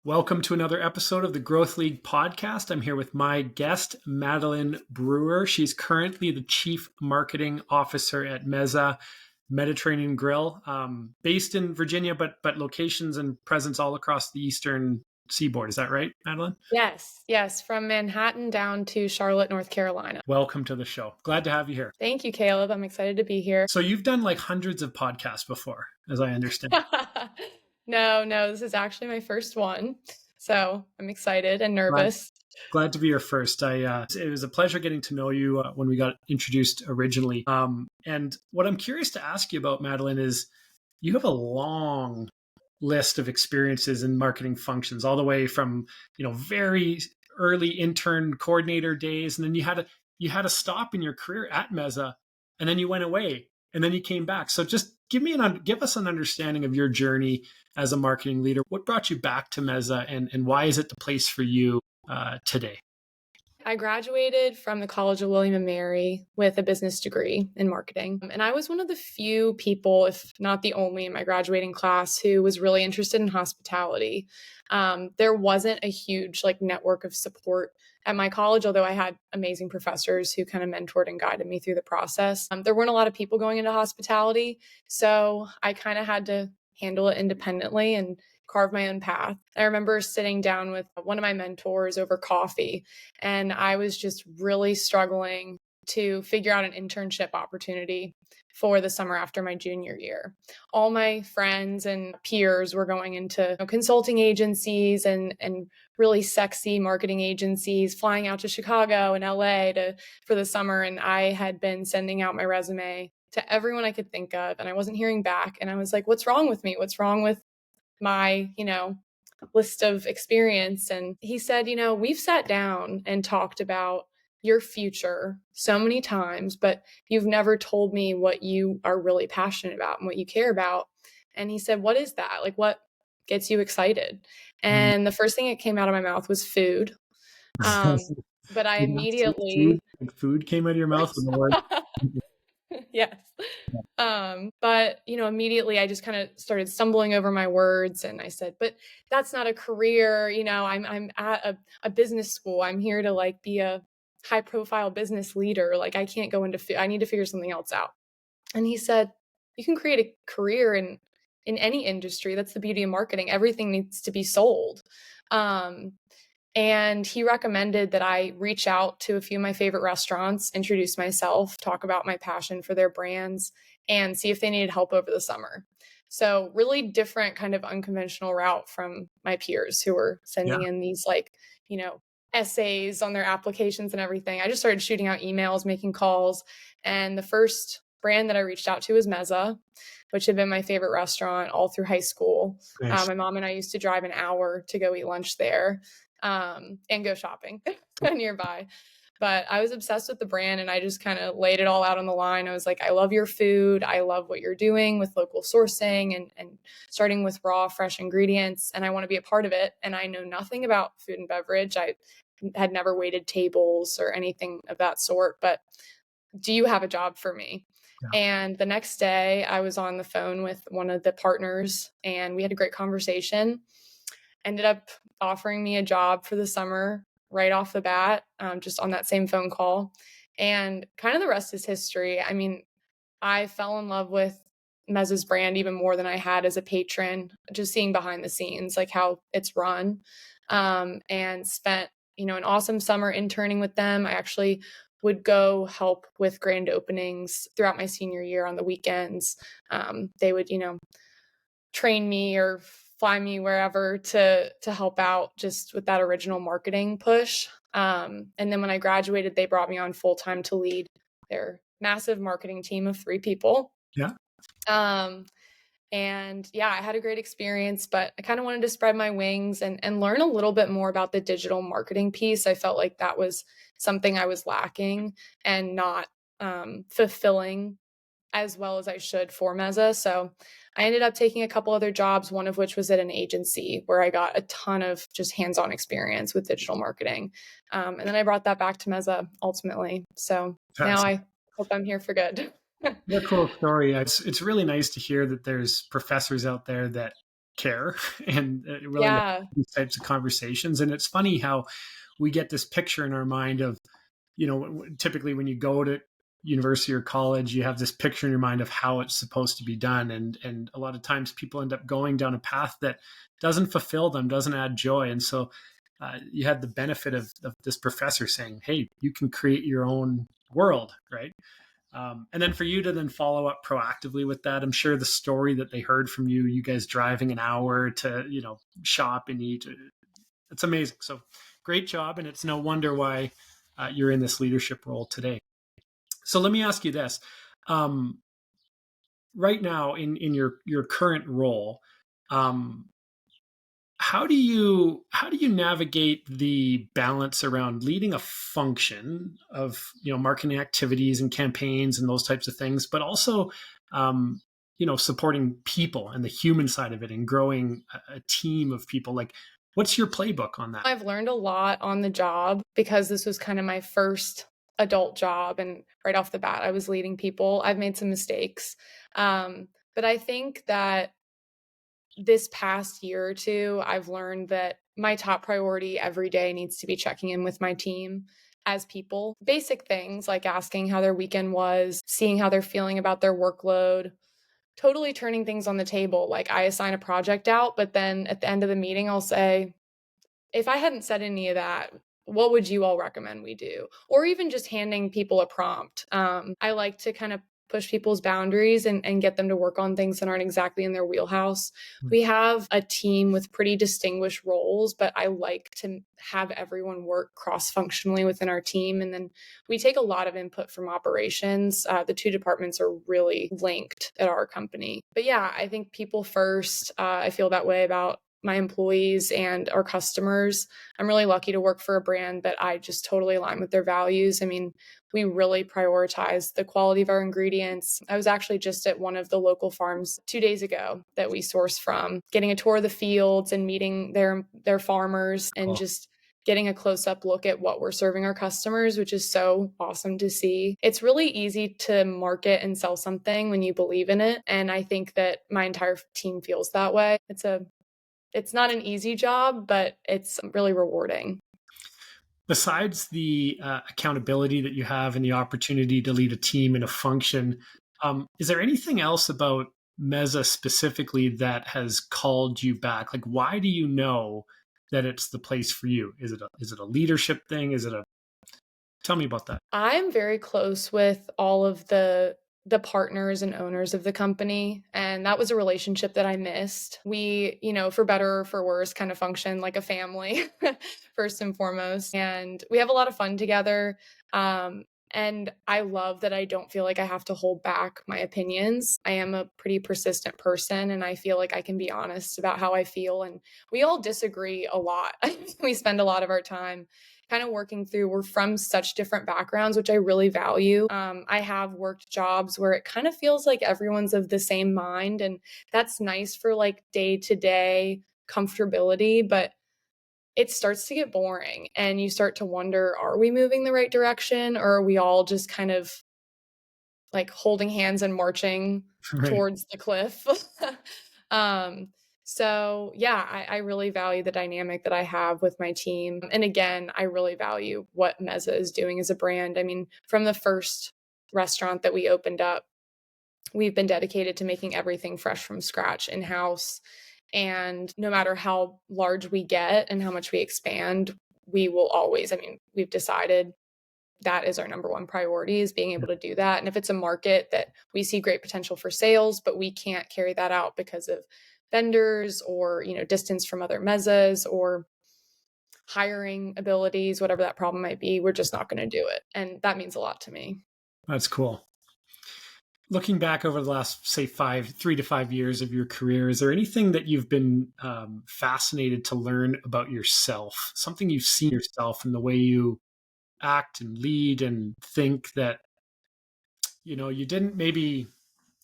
Welcome to another episode of the Growth League podcast. I'm here with my guest, Madelaine Brewer. She's currently the Chief Marketing Officer at Mezza Mediterranean Grill, based in Virginia, but locations and presence all across the Eastern Seaboard. Is that right, Madelaine? Yes, from Manhattan down to Charlotte, North Carolina. Welcome to the show. Glad to have you here. Thank you, Caleb. I'm excited to be here. So you've done like hundreds of podcasts before, as I understand. No, this is actually my first one. So I'm excited and nervous. Glad to be your first. It was a pleasure getting to know you when we got introduced originally. And what I'm curious to ask you about, Madelaine, is you have a long list of experiences in marketing functions, all the way from very early intern coordinator days, and then you had a stop in your career at Mezza, and then you went away, and then you came back. So just give us an understanding of your journey as a marketing leader. What brought you back to Mezza, and why is it the place for you today? I graduated from the College of William and Mary with a business degree in marketing. And I was one of the few people, if not the only, in my graduating class who was really interested in hospitality. There wasn't a huge network of support at my college, although I had amazing professors who kind of mentored and guided me through the process. There weren't a lot of people going into hospitality, so I kind of had to handle it independently and carve my own path. I remember sitting down with one of my mentors over coffee, and I was just really struggling to figure out an internship opportunity for the summer after my junior year. All my friends and peers were going into consulting agencies and really sexy marketing agencies, flying out to Chicago and LA for the summer. And I had been sending out my resume to everyone I could think of, and I wasn't hearing back. And I was like, what's wrong with me? What's wrong with my, list of experience? And he said, we've sat down and talked about your future so many times, but you've never told me what you are really passionate about and what you care about. And he said, what is that? What gets you excited? And the first thing that came out of my mouth was food. But I immediately... Food came out of your mouth with the word. Yes. But, immediately I just kind of started stumbling over my words, and I said, but that's not a career. I'm at a business school. I'm here to be a high profile business leader. I can't go into I need to figure something else out. And he said, you can create a career in any industry. That's the beauty of marketing. Everything needs to be sold. And he recommended that I reach out to a few of my favorite restaurants, introduce myself, talk about my passion for their brands, and see if they needed help over the summer. So really different kind of unconventional route from my peers who were sending in these essays on their applications and everything. I just started shooting out emails, making calls. And the first brand that I reached out to was Mezza, which had been my favorite restaurant all through high school. Nice. My mom and I used to drive an hour to go eat lunch there. And go shopping nearby. But I was obsessed with the brand, and I just kind of laid it all out on the line. I was like, I love your food. I love what you're doing with local sourcing and starting with raw, fresh ingredients. And I want to be a part of it. And I know nothing about food and beverage. I had never waited tables or anything of that sort. But do you have a job for me? Yeah. And the next day I was on the phone with one of the partners, and we had a great conversation. Ended up offering me a job for the summer right off the bat, just on that same phone call. And kind of the rest is history. I mean, I fell in love with Mezza's brand even more than I had as a patron, just seeing behind the scenes, how it's run, and spent, an awesome summer interning with them. I actually would go help with grand openings throughout my senior year on the weekends. They would, train me or fly me wherever to help out just with that original marketing push. And then when I graduated, they brought me on full time to lead their massive marketing team of 3 people. Yeah. And yeah, I had a great experience, but I kind of wanted to spread my wings and learn a little bit more about the digital marketing piece. I felt like that was something I was lacking and not fulfilling as well as I should for Mezza. So I ended up taking a couple other jobs, one of which was at an agency where I got a ton of just hands-on experience with digital marketing. And then I brought that back to Mezza ultimately. So now I hope I'm here for good. What a cool story. It's really nice to hear that there's professors out there that care and willing to Yeah. have these types of conversations. And it's funny how we get this picture in our mind of, typically when you go to university or college, you have this picture in your mind of how it's supposed to be done. And a lot of times people end up going down a path that doesn't fulfill them, doesn't add joy. And so you had the benefit of this professor saying, hey, you can create your own world, right? And then for you to then follow up proactively with that, I'm sure the story that they heard from you, you guys driving an hour to, shop and eat, it's amazing. So great job. And it's no wonder why you're in this leadership role today. So let me ask you this. Um, right now in your current role, um, how do you navigate the balance around leading a function of marketing activities and campaigns and those types of things, but also um, supporting people and the human side of it and growing a team of people? Like, what's your playbook on that? I've learned a lot on the job because this was kind of my first adult job. And right off the bat, I was leading people. I've made some mistakes. But I think that this past year or two, I've learned that my top priority every day needs to be checking in with my team as people. Basic things like asking how their weekend was, seeing how they're feeling about their workload, totally turning things on the table. Like I assign a project out, but then at the end of the meeting, I'll say, if I hadn't said any of that, what would you all recommend we do? Or even just handing people a prompt. I like to kind of push people's boundaries and get them to work on things that aren't exactly in their wheelhouse. We have a team with pretty distinguished roles, but I like to have everyone work cross-functionally within our team. And then we take a lot of input from operations. The two departments are really linked at our company. But yeah, I think people first. I feel that way about my employees and our customers. I'm really lucky to work for a brand that I just totally align with their values. I mean, we really prioritize the quality of our ingredients. I was actually just at one of the local farms 2 days ago that we source from, getting a tour of the fields and meeting their farmers and Cool. just getting a close-up look at what we're serving our customers, which is so awesome to see. It's really easy to market and sell something when you believe in it. And I think that my entire team feels that way. It's not an easy job, but it's really rewarding. Besides the accountability that you have and the opportunity to lead a team in a function, is there anything else about Mezza specifically that has called you back? Like, why do you know that it's the place for you? Is it a leadership thing? Tell me about that. I'm very close with all of the partners and owners of the company, and that was a relationship that I missed. We, for better or for worse, kind of function like a family first and foremost, and we have a lot of fun together. And I love that I don't feel like I have to hold back my opinions. I am a pretty persistent person, and I feel like I can be honest about how I feel. And we all disagree a lot. We spend a lot of our time kind of working through. We're from such different backgrounds, which I really value. I have worked jobs where it kind of feels like everyone's of the same mind, and that's nice for like day to day comfortability, but it starts to get boring and you start to wonder, are we moving the right direction, or are we all just kind of like holding hands and marching Right. towards the cliff? um, so yeah, I really value the dynamic that I have with my team. And again, I really value what Mezza is doing as a brand. I mean, from the first restaurant that we opened up, we've been dedicated to making everything fresh from scratch in house. And no matter how large we get and how much we expand, we will always, I mean, we've decided that is our number one priority, is being able to do that. And if it's a market that we see great potential for sales, but we can't carry that out because of vendors or, distance from other mezzas or hiring abilities, whatever that problem might be, we're just not going to do it. And that means a lot to me. That's cool. Looking back over the last, say, 3 to 5 years of your career, is there anything that you've been fascinated to learn about yourself? Something you've seen yourself in the way you act and lead and think that you didn't maybe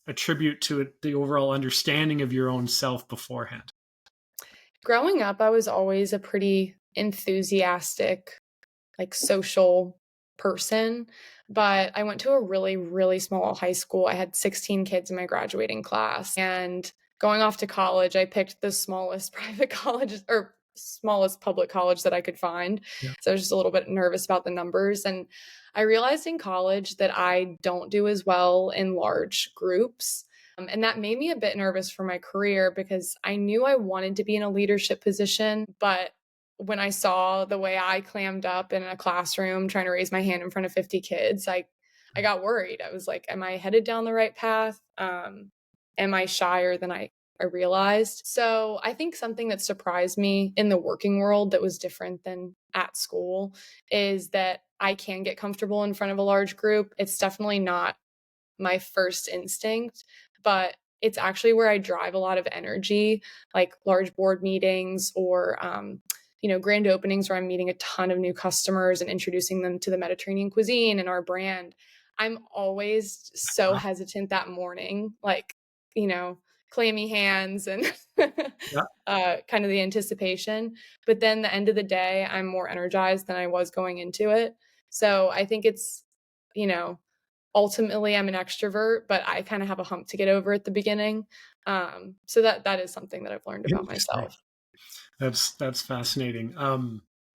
attribute to it the overall understanding of your own self beforehand? Growing up, I was always a pretty enthusiastic, like social person, but I went to a really, really small high school. I had 16 kids in my graduating class, and going off to college, I picked the smallest private college or smallest public college that I could find. Yeah. So I was just a little bit nervous about the numbers. And I realized in college that I don't do as well in large groups. And that made me a bit nervous for my career because I knew I wanted to be in a leadership position. But when I saw the way I clammed up in a classroom trying to raise my hand in front of 50 kids, I got worried. I was like, am I headed down the right path? Am I shyer than I realized? So I think something that surprised me in the working world that was different than at school is that I can get comfortable in front of a large group. It's definitely not my first instinct, but it's actually where I drive a lot of energy, like large board meetings or, grand openings where I'm meeting a ton of new customers and introducing them to the Mediterranean cuisine and our brand. I'm always so Wow. hesitant that morning, like, you know, clammy hands and Yeah. kind of the anticipation. But then the end of the day, I'm more energized than I was going into it. So I think it's, you know, ultimately I'm an extrovert, but I kind of have a hump to get over at the beginning. So that is something that I've learned about Interesting. myself. That's fascinating.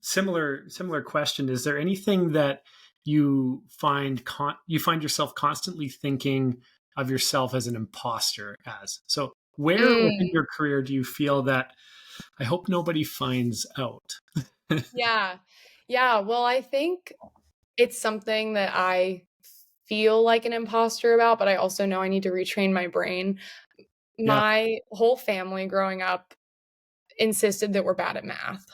Similar question. Is there anything that you find you find yourself constantly thinking of yourself as an imposter as? So where within Mm, your career do you feel that I hope nobody finds out? yeah. Yeah. Well, I think it's something that I feel like an imposter about, but I also know I need to retrain my brain. Yeah. My whole family growing up insisted that we're bad at math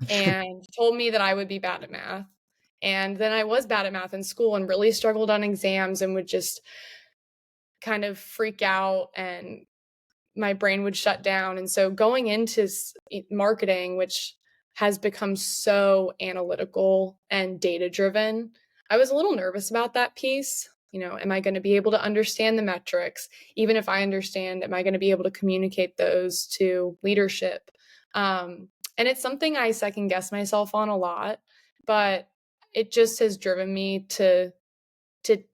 and told me that I would be bad at math. And then I was bad at math in school and really struggled on exams and would just kind of freak out and my brain would shut down. And so going into marketing, which has become so analytical and data driven, I was a little nervous about that piece. Am I going to be able to understand the metrics? Even if I understand, am I going to be able to communicate those to leadership? And it's something I second guess myself on a lot, but it just has driven me to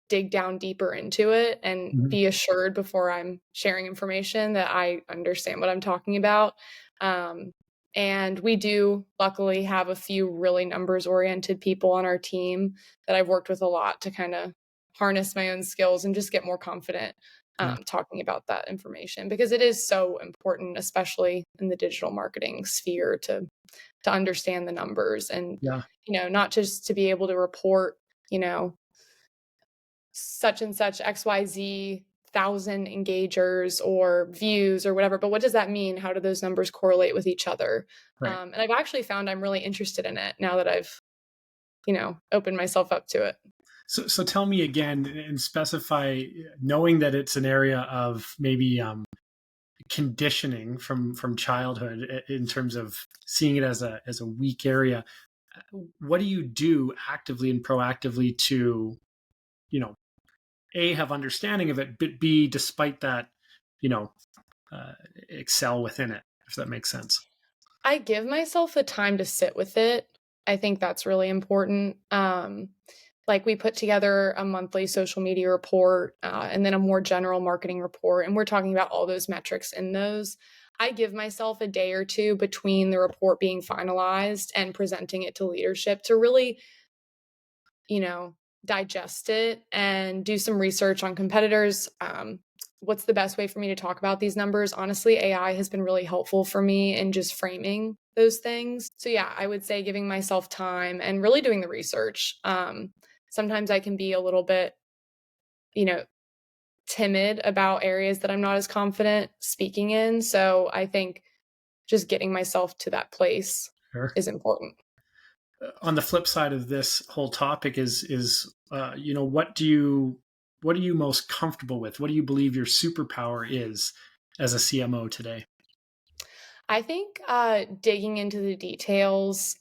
dig down deeper into it and Mhm. be assured before I'm sharing information that I understand what I'm talking about. Um, and we do luckily have a few really numbers oriented people on our team that I've worked with a lot to kind of harness my own skills and just get more confident Yeah. talking about that information because it is so important, especially in the digital marketing sphere, to understand the numbers and Yeah. not just to be able to report you know such and such XYZ thousand engagers or views or whatever. But what does that mean? How do those numbers correlate with each other? Right. And I've actually found I'm really interested in it now that I've, opened myself up to it. So tell me again and specify, knowing that it's an area of maybe conditioning from childhood in terms of seeing it as a weak area. What do you do actively and proactively to, you know, A, have understanding of it, but B, despite that, you know, uh, excel within it, if that makes sense? I give myself the time to sit with it. I think that's really important. Like we put together a monthly social media report and then a more general marketing report, and we're talking about all those metrics in those. I give myself a day or two between the report being finalized and presenting it to leadership to really digest it and do some research on competitors. What's the best way for me to talk about these numbers? Honestly, AI has been really helpful for me in just framing those things. So, yeah, I would say giving myself time and really doing the research. Sometimes I can be a little bit, you know, timid about areas that I'm not as confident speaking in. So, I think just getting myself to that place Sure. is important. On the flip side of this whole topic is you know, what are you most comfortable with? What do you believe your superpower is as a CMO today? I think digging into the details,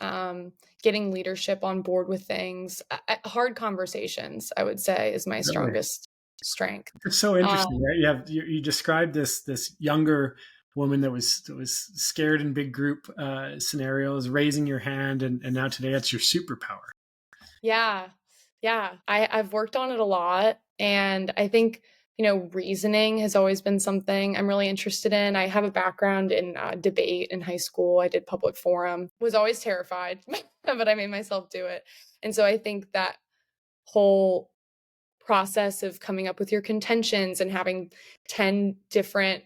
getting leadership on board with things, hard conversations, I would say, is my Really? strongest strength. It's so Um, interesting, right? You described this younger woman that was scared in big group scenarios, raising your hand, and now today it's your superpower. yeah, yeah, I've worked on it a lot, and I think reasoning has always been something I'm really interested in. I have a background in debate in high school. I did public forum, was always terrified, but I made myself do it. And so I think that whole process of coming up with your contentions and having 10 different,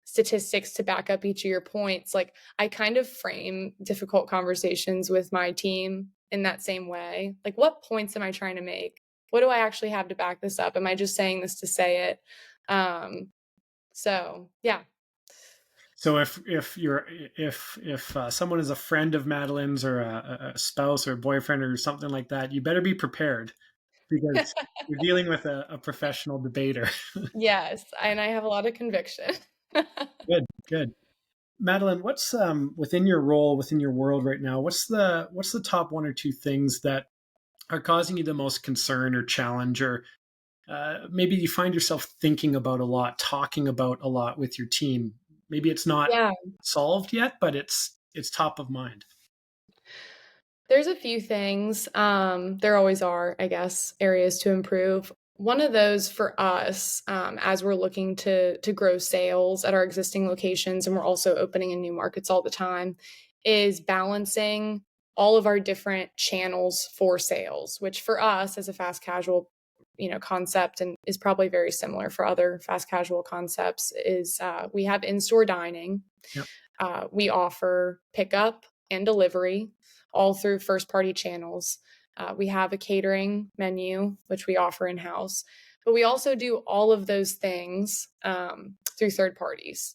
statistics to back up each of your points, like I kind of frame difficult conversations with my team in that same way. Like, what points am I trying to make? What do I actually have to back this up? Am I just saying this to say it? So yeah. So if someone is a friend of Madeleine's or a spouse or a boyfriend or something like that, you better be prepared because you're dealing with a professional debater. Yes, and I have a lot of conviction. Good, good. Madeleine, what's within your role, within your world right now? What's the top one or two things that are causing you the most concern or challenge, or maybe you find yourself thinking about a lot, talking about a lot with your team? Maybe it's not Yeah. solved yet, but it's top of mind. There's a few things. There always are, I guess, areas to improve. One of those for us, as we're looking to grow sales at our existing locations, and we're also opening in new markets all the time, is balancing all of our different channels for sales. Which for us, as a fast casual, concept, and is probably very similar for other fast casual concepts, is we have in-store dining. Yep. We offer pickup and delivery all through first party channels. We have a catering menu, which we offer in house, but we also do all of those things through third parties.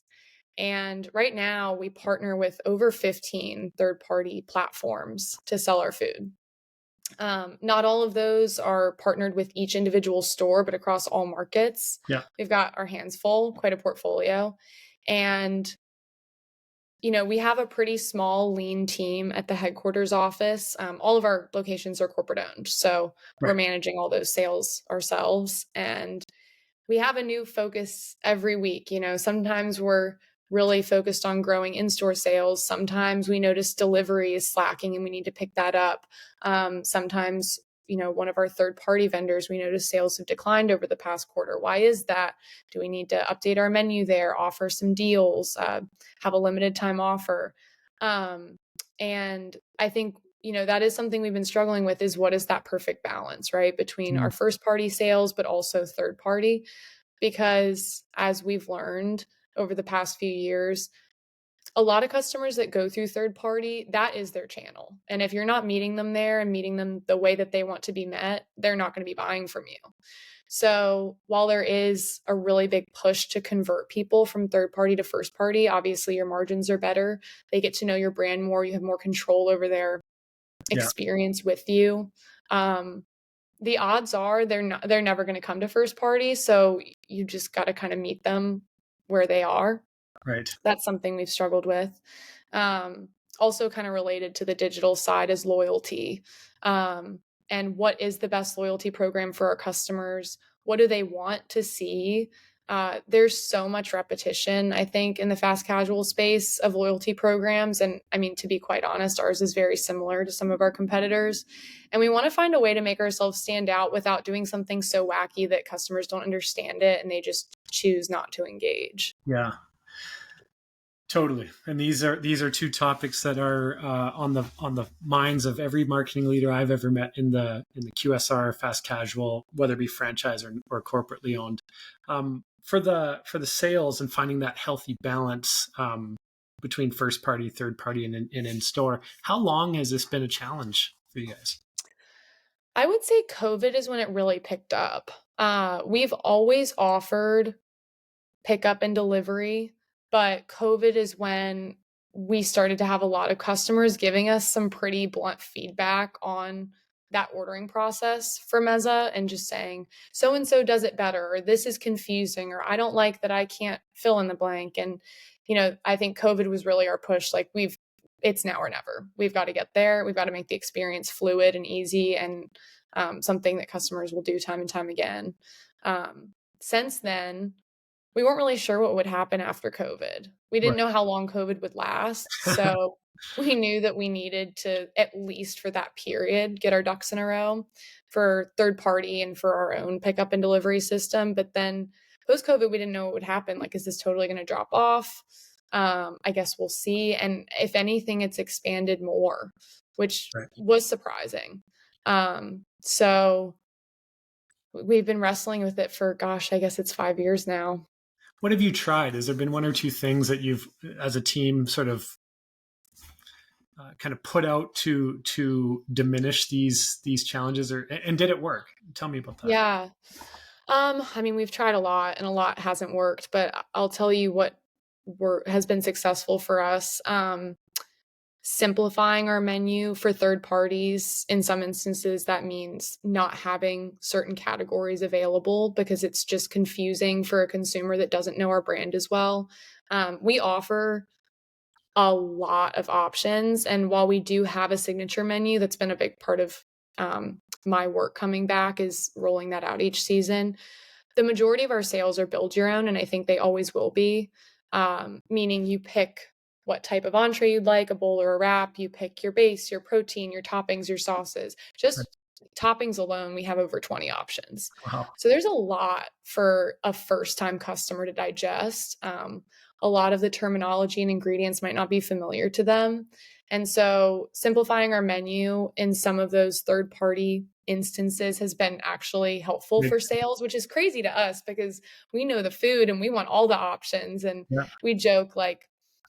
And right now, we partner with over 15 third party platforms to sell our food. Not all of those are partnered with each individual store, but across all markets. Yeah. We've got our hands full, quite a portfolio. And we have a pretty small, lean team at the headquarters office. All of our locations are corporate owned. So we're Right. managing all those sales ourselves. And we have a new focus every week. Sometimes we're really focused on growing in-store sales. Sometimes we notice delivery is slacking and we need to pick that up. Sometimes one of our third-party vendors, we notice sales have declined over the past quarter. Why is that? Do we need to update our menu there, offer some deals, have a limited time offer? And I think, that is something we've been struggling with, is what is that perfect balance, right? Between our first-party sales, but also third-party. Because as we've learned over the past few years, a lot of customers that go through third party, that is their channel. And if you're not meeting them there and meeting them the way that they want to be met, they're not going to be buying from you. So while there is a really big push to convert people from third party to first party, obviously your margins are better. They get to know your brand more. You have more control over their experience with you. The odds are they're never going to come to first party. So you just got to kind of meet them where they are. Right. That's something we've struggled with. Also kind of related to the digital side is loyalty. And what is the best loyalty program for our customers? What do they want to see? There's so much repetition, I think, in the fast casual space of loyalty programs. And I mean, to be quite honest, ours is very similar to some of our competitors. And we want to find a way to make ourselves stand out without doing something so wacky that customers don't understand it and they just choose not to engage. Yeah. Totally, and these are two topics that are on the minds of every marketing leader I've ever met in the QSR fast casual, whether it be franchise or corporately owned. For the sales and finding that healthy balance between first party, third party, and in store. How long has this been a challenge for you guys? I would say COVID is when it really picked up. We've always offered pickup and delivery, but COVID is when we started to have a lot of customers giving us some pretty blunt feedback on that ordering process for Mezza and just saying, so and so does it better, or this is confusing, or I don't like that I can't fill in the blank. And, I think COVID was really our push. Like, it's now or never. We've got to get there. We've got to make the experience fluid and easy and something that customers will do time and time again. Since then, we weren't really sure what would happen after COVID. We didn't Right. know how long COVID would last. So we knew that we needed to, at least for that period, get our ducks in a row. for third party and for our own pickup and delivery system. But then post COVID, we didn't know what would happen. Like, is this totally going to drop off? I guess we'll see. And if anything, it's expanded more, which was surprising. So we've been wrestling with it for, gosh, I guess it's 5 years now. What have you tried? Has there been one or two things that you've, as a team, sort of kind of put out to diminish these challenges, and did it work? Tell me about that. Yeah. I mean, we've tried a lot and a lot hasn't worked, but I'll tell you what has been successful for us. Simplifying our menu for third parties. In some instances, that means not having certain categories available because it's just confusing for a consumer that doesn't know our brand as well. We offer a lot of options, and while we do have a signature menu, that's been a big part of my work coming back, is rolling that out each season. The majority of our sales are build your own, and I think they always will be, meaning you pick what type of entree you'd like, a bowl or a wrap. You pick your base, your protein, your toppings, your sauces. Just toppings alone, we have over 20 options. Wow. So there's a lot for a first-time customer to digest. A lot of the terminology and ingredients might not be familiar to them. And so simplifying our menu in some of those third-party instances has been actually helpful for sales, which is crazy to us because we know the food and we want all the options. And we joke, like,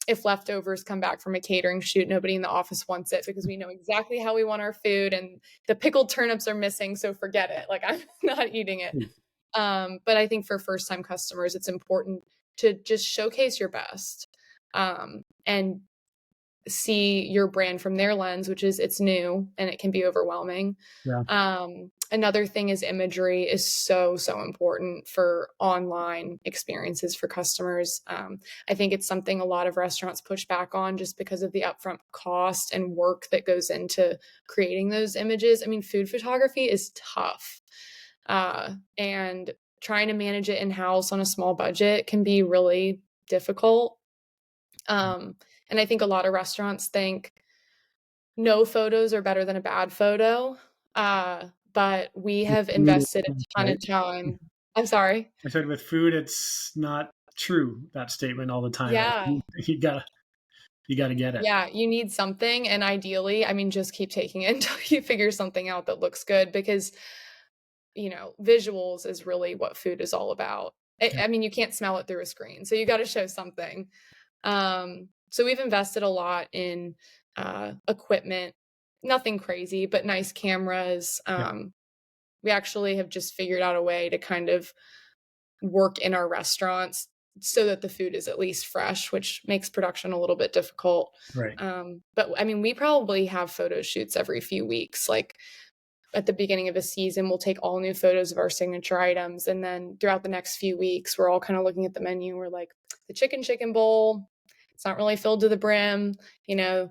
if leftovers come back from a catering shoot, nobody in the office wants it because we know exactly how we want our food, and the pickled turnips are missing, so forget it. Like, I'm not eating it. But I think for first-time customers, it's important to just showcase your best, and see your brand from their lens, which is it's new and it can be overwhelming. Another thing is imagery is so important for online experiences for customers. I think it's something a lot of restaurants push back on just because of the upfront cost and work that goes into creating those images. I mean, food photography is tough, and trying to manage it in-house on a small budget can be really difficult. And I think a lot of restaurants think no photos are better than a bad photo. But we have invested a ton of time. I'm sorry. I said with food, it's not true, that statement all the time. Yeah. You gotta get it. Yeah, you need something. And ideally, I mean, just keep taking it until you figure something out that looks good, because, visuals is really what food is all about. I mean, you can't smell it through a screen, so you got to show something. So we've invested a lot in equipment, nothing crazy, but nice cameras. We actually have just figured out a way to kind of work in our restaurants so that the food is at least fresh, which makes production a little bit difficult. But I mean, we probably have photo shoots every few weeks. Like, at the beginning of a season, we'll take all new photos of our signature items. And then throughout the next few weeks, we're all kind of looking at the menu. We're like, the chicken bowl, it's not really filled to the brim. The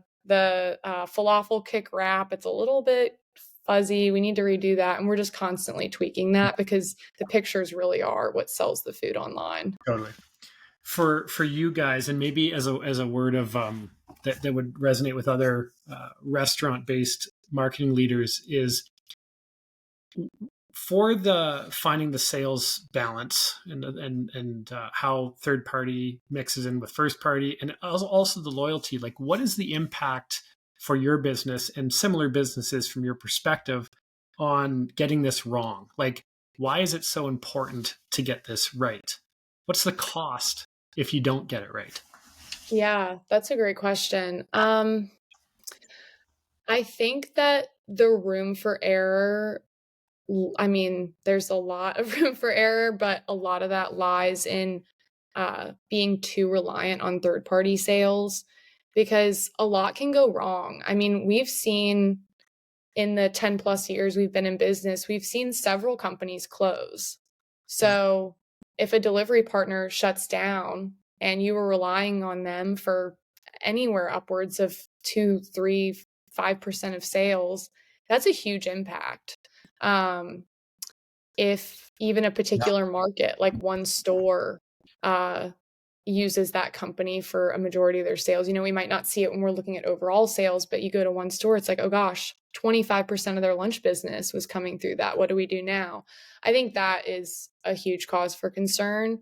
falafel kick wrap, it's a little bit fuzzy. We need to redo that. And we're just constantly tweaking that because the pictures really are what sells the food online. Totally. For you guys, and maybe as a word of that would resonate with other restaurant-based marketing leaders, is for the finding the sales balance and how third party mixes in with first party, and also the loyalty. Like, what is the impact for your business and similar businesses from your perspective on getting this wrong? Like, why is it so important to get this right? What's the cost if you don't get it right? Yeah, that's a great question. I think that the room for error, I mean, there's a lot of room for error, but a lot of that lies in being too reliant on third-party sales, because a lot can go wrong. I mean, we've seen in the 10 plus years we've been in business, we've seen several companies close. So if a delivery partner shuts down and you were relying on them for anywhere upwards of 2, 3, 5% of sales, that's a huge impact. If even a particular market, like one store, uses that company for a majority of their sales. We might not see it when we're looking at overall sales, but you go to one store, it's like, oh gosh, 25% of their lunch business was coming through that. What do we do now? I think that is a huge cause for concern.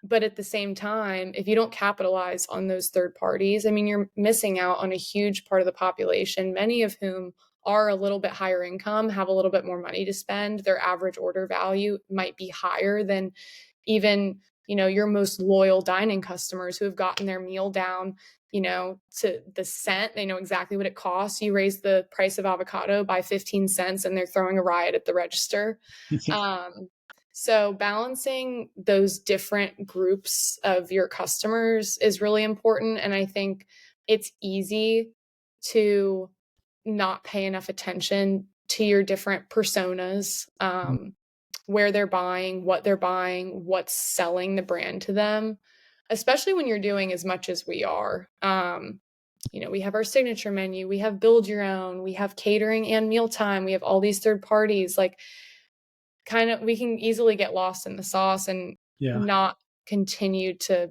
But at the same time, if you don't capitalize on those third parties, I mean, you're missing out on a huge part of the population, many of whom are a little bit higher income, have a little bit more money to spend. Their average order value might be higher than even, your most loyal dining customers who have gotten their meal down, to the cent. They know exactly what it costs. You raise the price of avocado by 15 cents and they're throwing a riot at the register. So balancing those different groups of your customers is really important. And I think it's easy to not pay enough attention to your different personas, where they're buying, what's selling the brand to them, especially when you're doing as much as we are. We have our signature menu, we have build your own, we have catering and mealtime, we have all these third parties. Like, kind of, we can easily get lost in the sauce and not continue to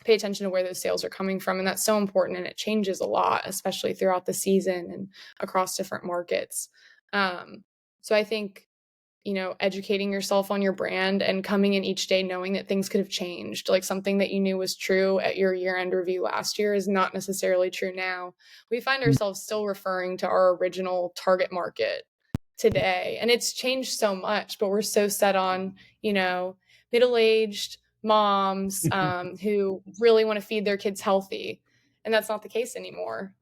pay attention to where those sales are coming from. And that's so important. And it changes a lot, especially throughout the season and across different markets. So I think, educating yourself on your brand and coming in each day knowing that things could have changed, like something that you knew was true at your year-end review last year is not necessarily true now. We find ourselves still referring to our original target market today, and it's changed so much, but we're so set on, middle-aged moms who really want to feed their kids healthy. And that's not the case anymore.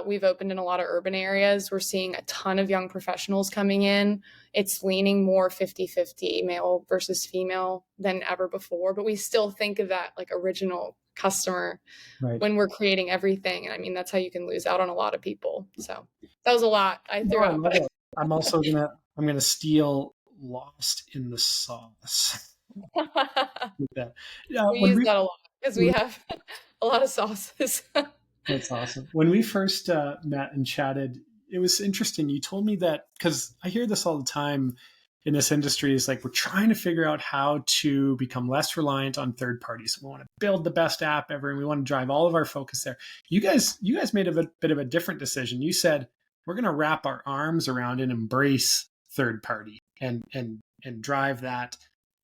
We've opened in a lot of urban areas. We're seeing a ton of young professionals coming in. It's leaning more 50-50 male versus female than ever before. But we still think of that like original customer when we're creating everything. And I mean, that's how you can lose out on a lot of people. So that was a lot I threw out. But I'm also I'm gonna steal "Lost in the Sauce." We use that a lot because we have a lot of sauces. That's awesome. When we first met and chatted, it was interesting. You told me that, because I hear this all the time in this industry, is like, we're trying to figure out how to become less reliant on third parties. We want to build the best app ever, and we want to drive all of our focus there. You guys made a bit of a different decision. You said, we're going to wrap our arms around and embrace third party and drive that,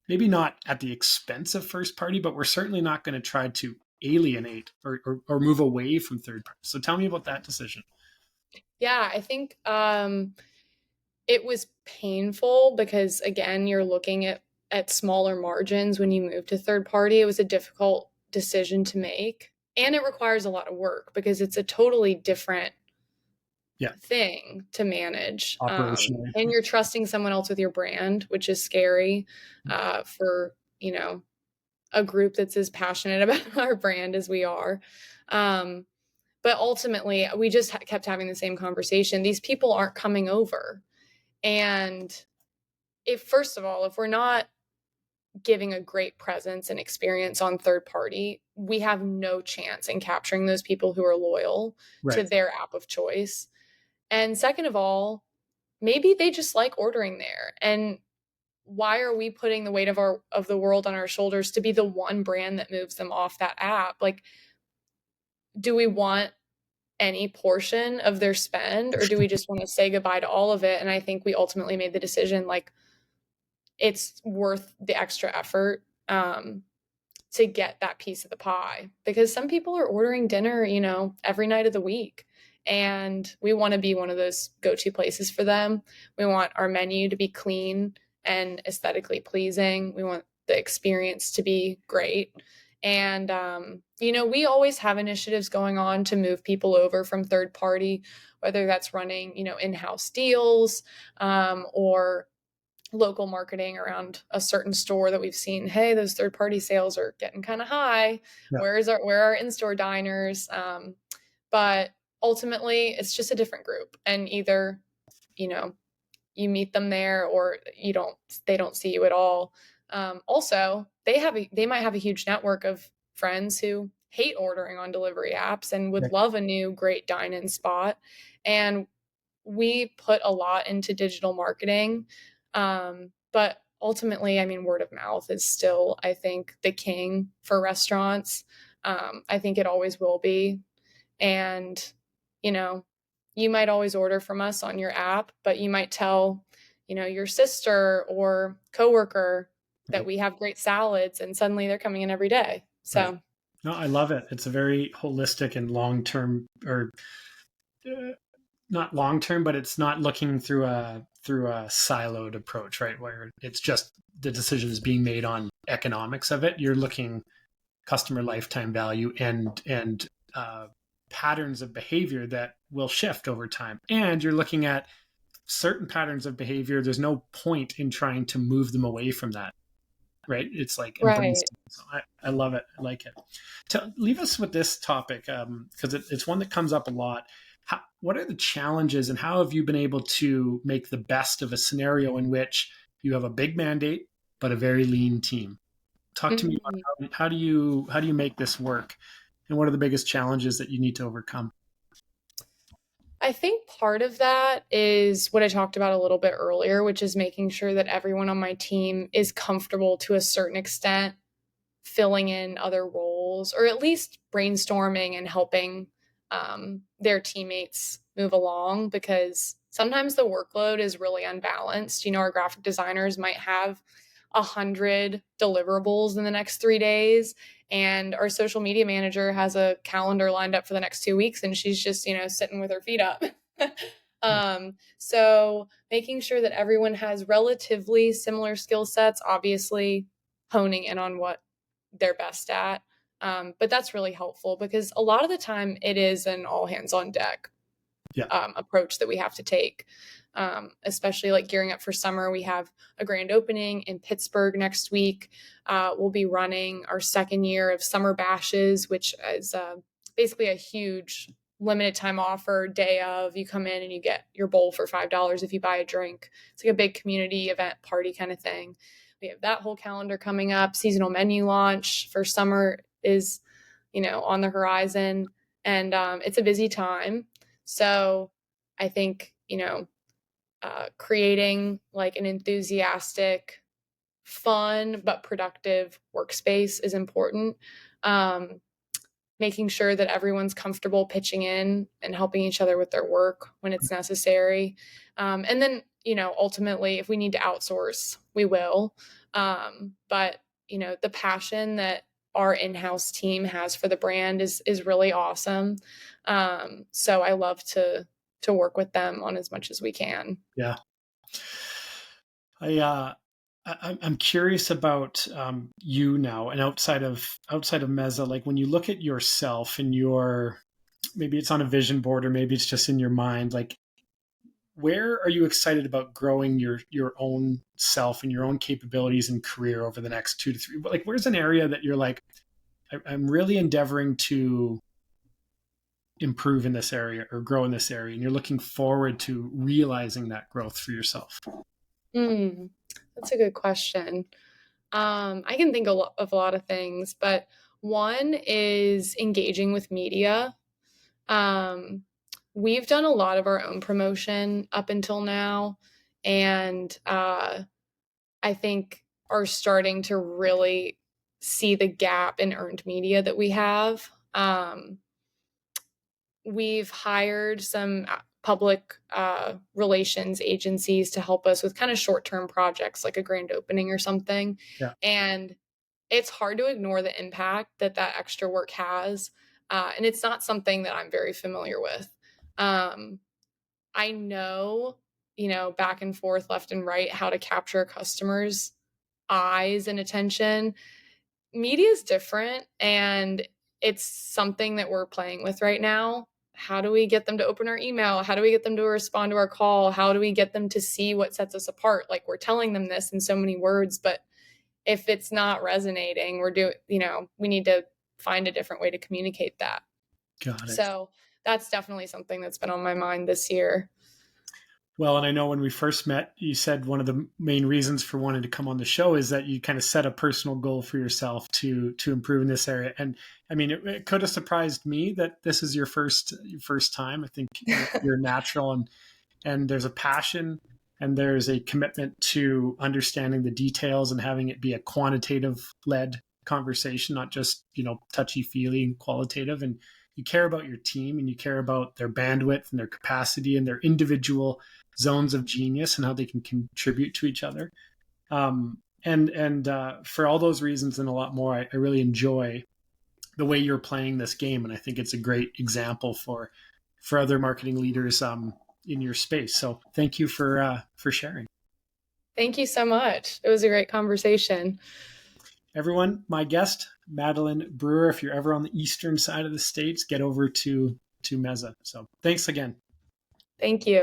maybe not at the expense of first party, but we're certainly not going to try to alienate or move away from third party. So tell me about that decision. Yeah, I think it was painful because, again, you're looking at smaller margins when you move to third party. It was a difficult decision to make, and it requires a lot of work because it's a totally different thing to manage. And you're trusting someone else with your brand, which is scary for, a group that's as passionate about our brand as we are. But ultimately, we just kept having the same conversation. These people aren't coming over. And first of all, if we're not giving a great presence and experience on third party, we have no chance in capturing those people who are loyal to their app of choice. And second of all, maybe they just like ordering there. And why are we putting the weight of the world on our shoulders to be the one brand that moves them off that app? Like, do we want any portion of their spend, or do we just want to say goodbye to all of it? And I think we ultimately made the decision, like, it's worth the extra effort to get that piece of the pie, because some people are ordering dinner, every night of the week. And we want to be one of those go-to places for them. We want our menu to be clean and aesthetically pleasing. We want the experience to be great. And, we always have initiatives going on to move people over from third party, whether that's running, in-house deals or local marketing around a certain store that we've seen, hey, those third party sales are getting kind of high. Yeah. Where are in-store diners? But ultimately, it's just a different group. And either, you meet them there or they don't see you at all. Also, they might have a huge network of friends who hate ordering on delivery apps and would love a new great dine-in spot. And we put a lot into digital marketing. But ultimately, I mean, word of mouth is still, I think, the king for restaurants. I think it always will be. And, you know, you might always order from us on your app, but you might tell, your sister or coworker that Right. we have great salads, and suddenly they're coming in every day. Right. So, No, I love it. It's a very holistic and long term, or uh, not long term, but it's not looking through a siloed approach, right? Where it's just the decision is being made on economics of it. You're looking customer lifetime value and patterns of behavior that will shift over time, and you're looking at certain patterns of behavior. There's no point in trying to move them away from that, right? It's like embrace. right. So I love it. I like it. To leave us with this topic, because it's one that comes up a lot. What are the challenges, and how have you been able to make the best of a scenario in which you have a big mandate but a very lean team? Talk to me Mhm. about how do you make this work, and what are the biggest challenges that you need to overcome? I think part of that is what I talked about a little bit earlier, which is making sure that everyone on my team is comfortable to a certain extent filling in other roles, or at least brainstorming and helping their teammates move along, because sometimes the workload is really unbalanced. Our graphic designers might have 100 deliverables in the next 3 days, and our social media manager has a calendar lined up for the next 2 weeks, and she's just sitting with her feet up. So making sure that everyone has relatively similar skill sets, obviously honing in on what they're best at. But that's really helpful, because a lot of the time it is an all hands on deck Yeah, approach that we have to take, especially like gearing up for summer. We have a grand opening in Pittsburgh next week. We'll be running our second year of summer bashes, which is basically a huge limited time offer. Day of, you come in and you get your bowl for $5 if you buy a drink. It's like a big community event party kind of thing. We have that whole calendar coming up. Seasonal menu launch for summer is on the horizon, and it's a busy time. So I think, creating like an enthusiastic, fun, but productive workspace is important. Um, Making sure that everyone's comfortable pitching in and helping each other with their work when it's necessary. And then, ultimately, if we need to outsource, we will. But, the passion that our in-house team has for the brand is really awesome. So I love to work with them on as much as we can. yeah. I I'm curious about you now, and outside of Mezza, like when you look at yourself and your, maybe it's on a vision board or maybe it's just in your mind, like where are you excited about growing your own self and your own capabilities and career over the next 2 to 3? Like, where's an area that you're like, I'm really endeavoring to improve in this area or grow in this area, and you're looking forward to realizing that growth for yourself? Mm, that's a good question. I can think of a lot of things, but one is engaging with media. Um, we've done a lot of our own promotion up until now, and I think are starting to really see the gap in earned media that we have. We've hired some public relations agencies to help us with kind of short-term projects like a grand opening or something. Yeah, And it's hard to ignore the impact that extra work has. And it's not something that I'm very familiar with. Um, I know, back and forth, left and right, how to capture customers' eyes and attention. Media is different, and it's something that we're playing with right now. How do we get them to open our email? How do we get them to respond to our call? How do we get them to see what sets us apart? Like, we're telling them this in so many words, but if it's not resonating, we need to find a different way to communicate that. got it. So that's definitely something that's been on my mind this year. Well, and I know when we first met, you said one of the main reasons for wanting to come on the show is that you kind of set a personal goal for yourself to improve in this area. And I mean, it could have surprised me that this is your first time. I think you're natural, and there's a passion and there's a commitment to understanding the details and having it be a quantitative led conversation, not just, touchy feely and qualitative. And you care about your team and you care about their bandwidth and their capacity and their individual zones of genius and how they can contribute to each other. And for all those reasons and a lot more, I really enjoy the way you're playing this game. And I think it's a great example for other marketing leaders in your space. So thank you for sharing. Thank you so much. It was a great conversation. Everyone, my guest, Madelaine Brewer. If you're ever on the eastern side of the States, get over to Mezza. So thanks again. Thank you.